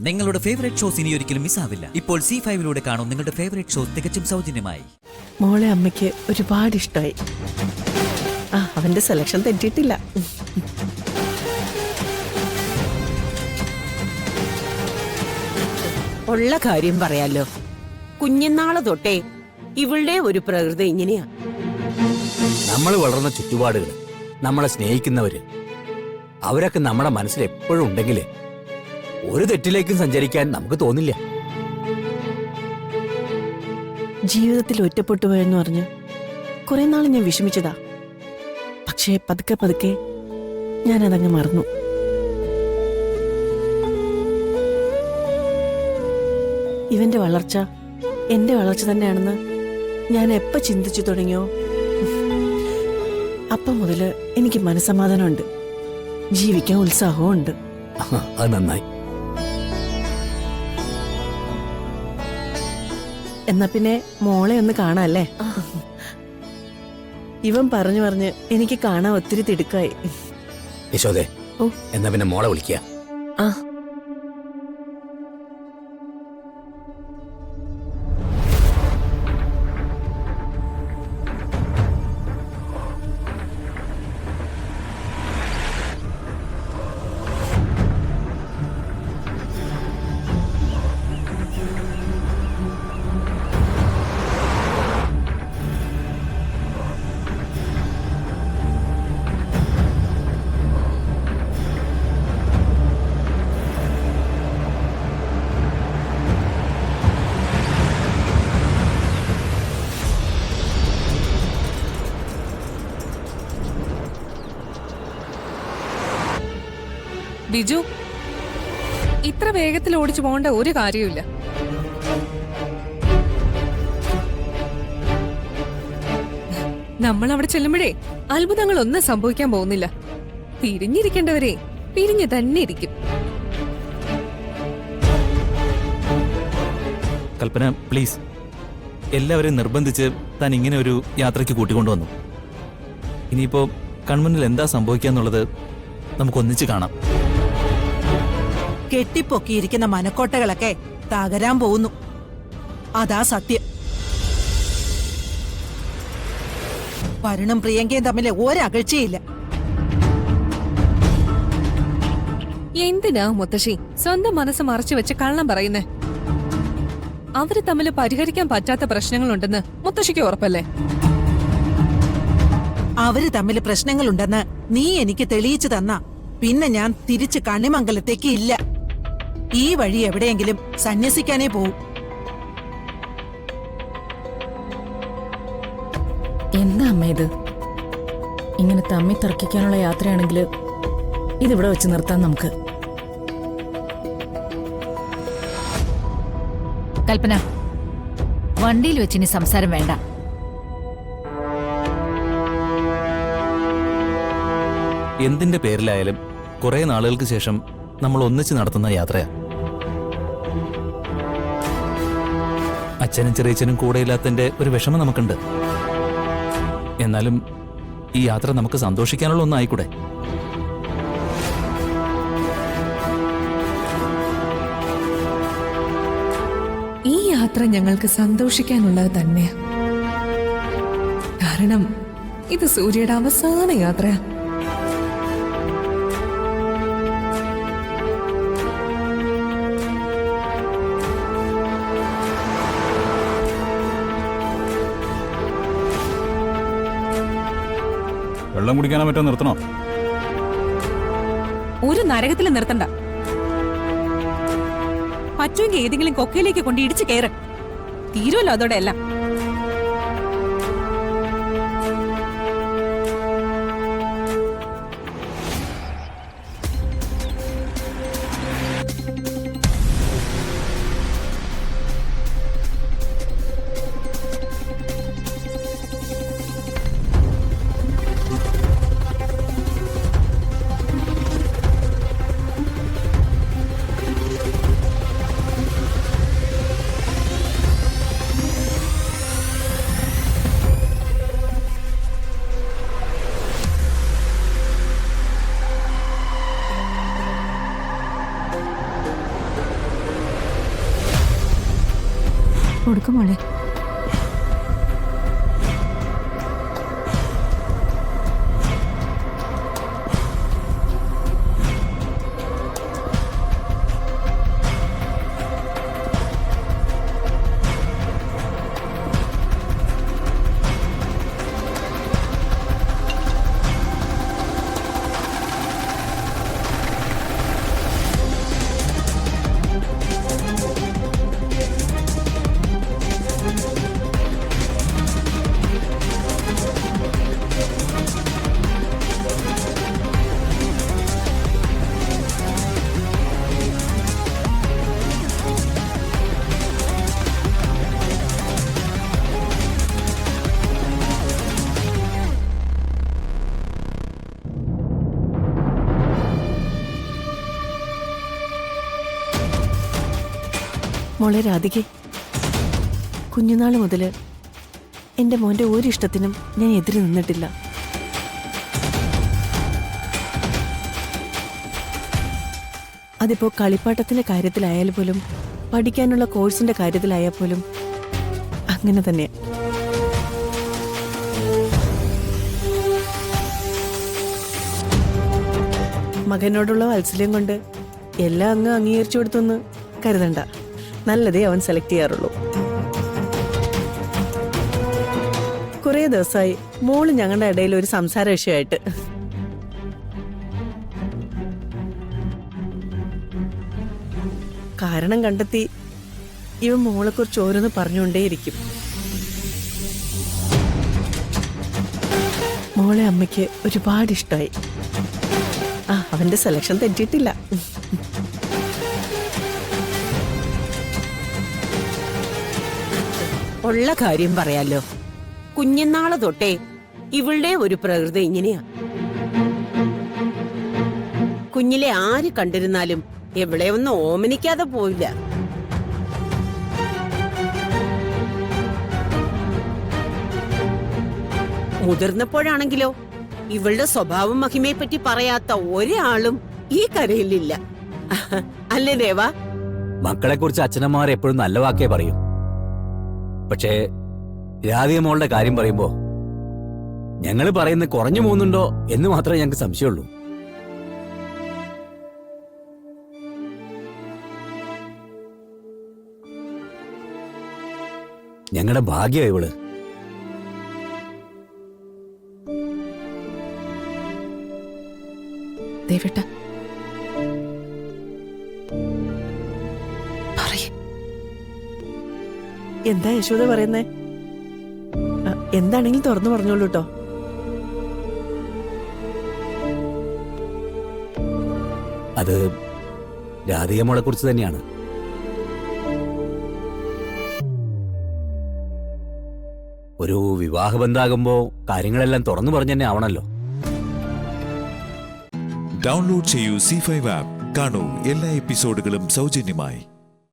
നിങ്ങളുടെ favourite shows ഇനി ഒരിക്കലും മിസ്സാവില്ല. ഇപ്പോൾ C5 കാണും നിങ്ങളുടെ ഫേവറേറ്റ് ഷോസ് തികച്ചും സൗജന്യമായി. മോളെ അമ്മയ്ക്ക് ഒരുപാട് ഇഷ്ടമായി. അവന്റെ സെലക്ഷൻ തെറ്റിയിട്ടില്ല. ഉള്ള കാര്യം പറയാലോ, കുഞ്ഞുനാളെ തൊട്ടേ ഇവളുടെ ഒരു പ്രകൃതി ഇങ്ങനെയാ. നമ്മൾ വളർന്ന ചുറ്റുപാടുകൾ, നമ്മളെ സ്നേഹിക്കുന്നവര്, അവരൊക്കെ നമ്മുടെ മനസ്സിൽ എപ്പോഴും ഉണ്ടെങ്കിലേ ഒരു തെറ്റിലേക്കും സഞ്ചരിക്കാൻ നമുക്ക് തോന്നില്ല. ജീവിതത്തിൽ ഒറ്റപ്പെട്ടു പോയെന്ന് പറഞ്ഞ് കുറെ നാൾ ഞാൻ വിഷമിച്ചതാ. പക്ഷേ പതുക്കെ പതുക്കെ ഞാനതങ്ങ് മറന്നു. ഇവന്റെ വളർച്ച എന്റെ വളർച്ച തന്നെയാണെന്ന് ഞാൻ എപ്പോ ചിന്തിച്ചു തുടങ്ങിയോ അപ്പം മുതല് എനിക്ക് മനസ്സമാധാനമുണ്ട്, ജീവിക്കാൻ ഉത്സാഹവും ഉണ്ട്. അത് നന്നായി. എന്നാ പിന്നെ മോളെ ഒന്ന് കാണാല്ലേ? ഇവൻ പറഞ്ഞു പറഞ്ഞ് എനിക്ക് കാണാൻ ഒത്തിരി തിടുക്കായി. യശോദേ, ഓ, എന്നാ പിന്നെ മോളെ വിളിക്കുക. ആ ബിജു, ഇത്ര വേഗത്തിൽ ഓടിച്ചു പോകേണ്ട ഒരു കാര്യമില്ല. നമ്മൾ അവിടെ ചെല്ലുമ്പോഴേ അത്ഭുതങ്ങളൊന്നും സംഭവിക്കാൻ പോകുന്നില്ല. പിരിഞ്ഞിരിക്കേണ്ടവരെ പിരിഞ്ഞു തന്നെ ഇരിക്കും. കൽപ്പന, പ്ലീസ്, എല്ലാവരെയും നിർബന്ധിച്ച് താൻ ഇങ്ങനെ ഒരു യാത്രയ്ക്ക് കൂട്ടിക്കൊണ്ടുവന്നു. ഇനിയിപ്പോ കൺമുന്നിൽ എന്താ സംഭവിക്കാന്നുള്ളത് നമുക്കൊന്നിച്ച് കാണാം. കെട്ടിപ്പൊക്കിയിരിക്കുന്ന മനക്കോട്ടകളൊക്കെ തകരാൻ പോകുന്നു. അതാ സത്യം. വരുണും പ്രിയങ്കയും തമ്മിൽ ഒരകഴ്ചയില്ല. എന്തിനാ മുത്തശ്ശി സ്വന്തം മനസ്സ് മറച്ചു വെച്ച് കള്ളം പറയുന്നേ? അവര് തമ്മിൽ പരിഹരിക്കാൻ പറ്റാത്ത പ്രശ്നങ്ങളുണ്ടെന്ന് മുത്തശ്ശിക്ക് ഉറപ്പല്ലേ? അവര് തമ്മിൽ പ്രശ്നങ്ങളുണ്ടെന്ന് നീ എനിക്ക് തെളിയിച്ചു തന്ന പിന്നെ ഞാൻ തിരിച്ച് കണിമംഗലത്തേക്ക് ഇല്ല. ഈ വഴി എവിടെയെങ്കിലും സന്യസിക്കാനേ പോവും. എന്താ അമ്മ ഇത്? ഇങ്ങനെ തമ്മി തർക്കിക്കാനുള്ള യാത്രയാണെങ്കിൽ ഇതിവിടെ വെച്ച് നിർത്താം നമുക്ക്. കൽപ്പന, വണ്ടിയിൽ വെച്ചിനി സംസാരം വേണ്ട. എന്തിന്റെ പേരിലായാലും കുറെ നാളുകൾക്ക് ശേഷം നമ്മൾ ഒന്നിച്ച് നടത്തുന്ന യാത്രയാ. അച്ഛനും ചെറിയച്ഛനും കൂടെയില്ലാത്തതിന്റെ ഒരു വിഷമം നമുക്കുണ്ട്. എന്നാലും ഈ യാത്ര നമുക്ക് സന്തോഷിക്കാനുള്ള ഒന്നായിക്കൂടെ? ഈ യാത്ര ഞങ്ങൾക്ക് സന്തോഷിക്കാനുള്ളത് തന്നെയാ. കാരണം ഇത് സൂര്യയുടെ അവസാന യാത്രയാ. വെള്ളം കുടിക്കാനോ മറ്റോ നിർത്തണോ? ഒരു നരകത്തിൽ നിർത്തണ്ട. പറ്റുമെങ്കിൽ ഏതെങ്കിലും കൊക്കയിലേക്ക് കൊണ്ട് ഇടിച്ചു കയറ്. തീരുമല്ലോ അതോടെ എല്ലാം. കൊടുക്കുമോളെ. മോളെ രാധികെ, കുഞ്ഞുനാൾ മുതല് എന്റെ മോന്റെ ഒരു ഇഷ്ടത്തിനും ഞാൻ എതിര് നിന്നിട്ടില്ല. അതിപ്പോ കളിപ്പാട്ടത്തിന്റെ കാര്യത്തിലായാൽ പോലും പഠിക്കാനുള്ള കോഴ്സിന്റെ കാര്യത്തിലായാൽ പോലും അങ്ങനെ തന്നെയാ. മകനോടുള്ള വാത്സല്യം കൊണ്ട് എല്ലാം അങ്ങ് അംഗീകരിച്ചു കൊടുത്തൊന്ന് കരുതണ്ട. നല്ലതേ അവൻ സെലക്ട് ചെയ്യാറുള്ളൂ. കുറേ ദിവസമായി മോള് ഞങ്ങളുടെ ഇടയിൽ ഒരു സംസാര വിഷയമായിട്ട്. കാരണം കണ്ടെത്തി ഇവൻ മോളെക്കുറിച്ച് ഓരോന്ന് പറഞ്ഞുകൊണ്ടേയിരിക്കും. മോളെ അമ്മയ്ക്ക് ഒരുപാട് ഇഷ്ടമായി. അവന്റെ സെലക്ഷൻ തെറ്റിയിട്ടില്ല. ഉള്ള കാര്യം പറയാലോ, കുഞ്ഞുനാള് തൊട്ടേ ഇവളുടെ ഒരു പ്രകൃതി ഇങ്ങനെയാ. കുഞ്ഞിലെ ആര് കണ്ടിരുന്നാലും എവിടെ ഒന്നും ഓമനിക്കാതെ പോയില്ല. മുതിർന്നപ്പോഴാണെങ്കിലോ ഇവളുടെ സ്വഭാവം മഹിമയെ പറ്റി പറയാത്ത ഒരാളും ഈ കരയിലില്ല. അല്ലേ ദേവാ? മക്കളെ കുറിച്ച് അച്ഛനമ്മമാർ എപ്പോഴും നല്ല വാക്കേ പറയും. പക്ഷേ രാധിക മോളുടെ കാര്യം പറയുമ്പോ ഞങ്ങൾ പറയുന്നത് കുറഞ്ഞു പോകുന്നുണ്ടോ എന്ന് മാത്രമേ ഞങ്ങൾക്ക് സംശയമുള്ളൂ. ഞങ്ങളുടെ ഭാഗ്യം ഇവള്. ദേവേട്ട, എന്താ യശോദ പറയുന്നേ? എന്താണെങ്കിലും തുറന്നു പറഞ്ഞോളൂ കേട്ടോ. അത് രാധിക മോളെ കുറിച്ച് തന്നെയാണ്. ഒരു വിവാഹബന്ധാകുമ്പോ കാര്യങ്ങളെല്ലാം തുറന്നു പറഞ്ഞു തന്നെ ആവണല്ലോ. ഡൗൺലോഡ് ചെയ്യൂ C5 ആപ്പ്. കാണൂ എല്ലാ എപ്പിസോഡുകളും സൗജന്യമായി.